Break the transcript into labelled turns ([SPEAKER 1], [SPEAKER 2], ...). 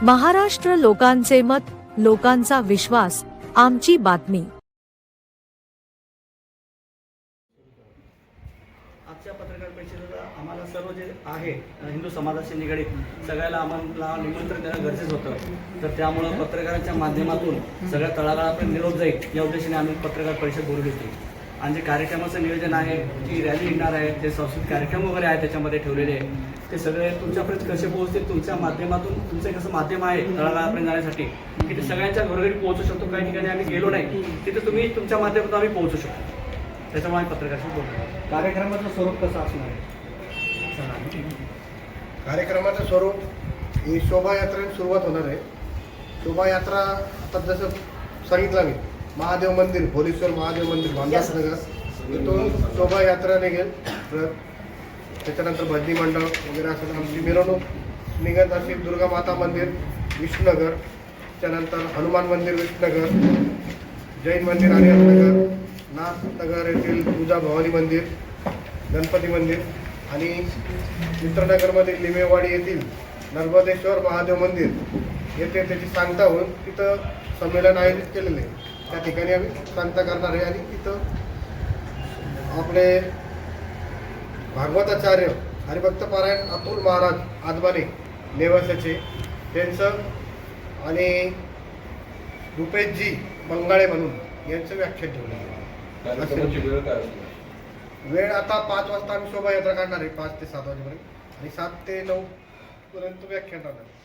[SPEAKER 1] महाराष्ट्र लोकांचे मत, लोकांचा विश्वास, आमची बातमी।
[SPEAKER 2] आजच्या पत्रकार परिषदेला आम्हाला सर्व जे आहे हिंदू समाजाशी निगडीत सगळ्याला आम्हाला निमंत्रण देणं गरजेचं होतं। तर त्यामुळं पत्रकारांच्या माध्यमातून सगळ्या तळागाळापर्यंत निरोप जाईल या उद्देशाने आम्ही पत्रकार परिषद बोलवली होती। आणि जे कार्यक्रमाचं नियोजन आहे, जी रॅली निघणार आहे, ते सांस्कृतिक कार्यक्रम वगैरे आहे त्याच्यामध्ये ठेवलेले आहे, ते सगळे तुमच्यापर्यंत कसे पोहोचतील, तुमच्या माध्यमातून तुमचं कसं माध्यम आहे तळागाळापर्यंत जाण्यासाठी की ते सगळ्यांच्या घरोघरी पोहोचू शकतो। काही ठिकाणी आम्ही गेलो नाही तिथे तुम्ही तुमच्या माध्यमातून आम्ही पोहोचू शकतो। त्याच्यामुळे आम्ही पत्रकारांशी बोलतो।
[SPEAKER 3] कार्यक्रमाचं स्वरूप कसं असणार आहे?
[SPEAKER 4] कार्यक्रमाचं स्वरूप ही शोभायात्रेने सुरुवात होणार आहे। शोभायात्रा आता जसं सांगितलं मी, महादेव मंदिर, भोलेश्वर महादेव मंदिर, भांडारनगर तिथून शोभायात्रा निघेल। त्याच्यानंतर भजनी मंडळ वगैरे असं आमची मिरवणूक निघत असेल। दुर्गा माता मंदिर विष्णुनगर, त्यानंतर हनुमान मंदिर विष्णुनगर, जैन मंदिर आर्यनगर, नाथनगर येथील तुळजा भवानी मंदिर, गणपती मंदिर आणि मित्रनगरमधील लिमेवाडी येथील नर्मदेश्वर महादेव मंदिर येथे त्याची सांगता होऊन तिथं संमेलन आयोजित केलेले आहे। त्या ठिकाणी आम्ही सांगता करणार आहे आणि तिथं आपले भागवताचार्य हरिभक्त पारायण अतुल महाराज आदमाने नेवासाचे त्यांचं आणि रुपेशजी बंगाळे म्हणून यांचं व्याख्यान ठेवलं आहे। वेळ आता 5 वाजता आम्ही शोभायात्रा काढणार आहे, 5 ते 7 वाजेपर्यंत, आणि 7 ते 9 पर्यंत व्याख्यान राहणार आहे।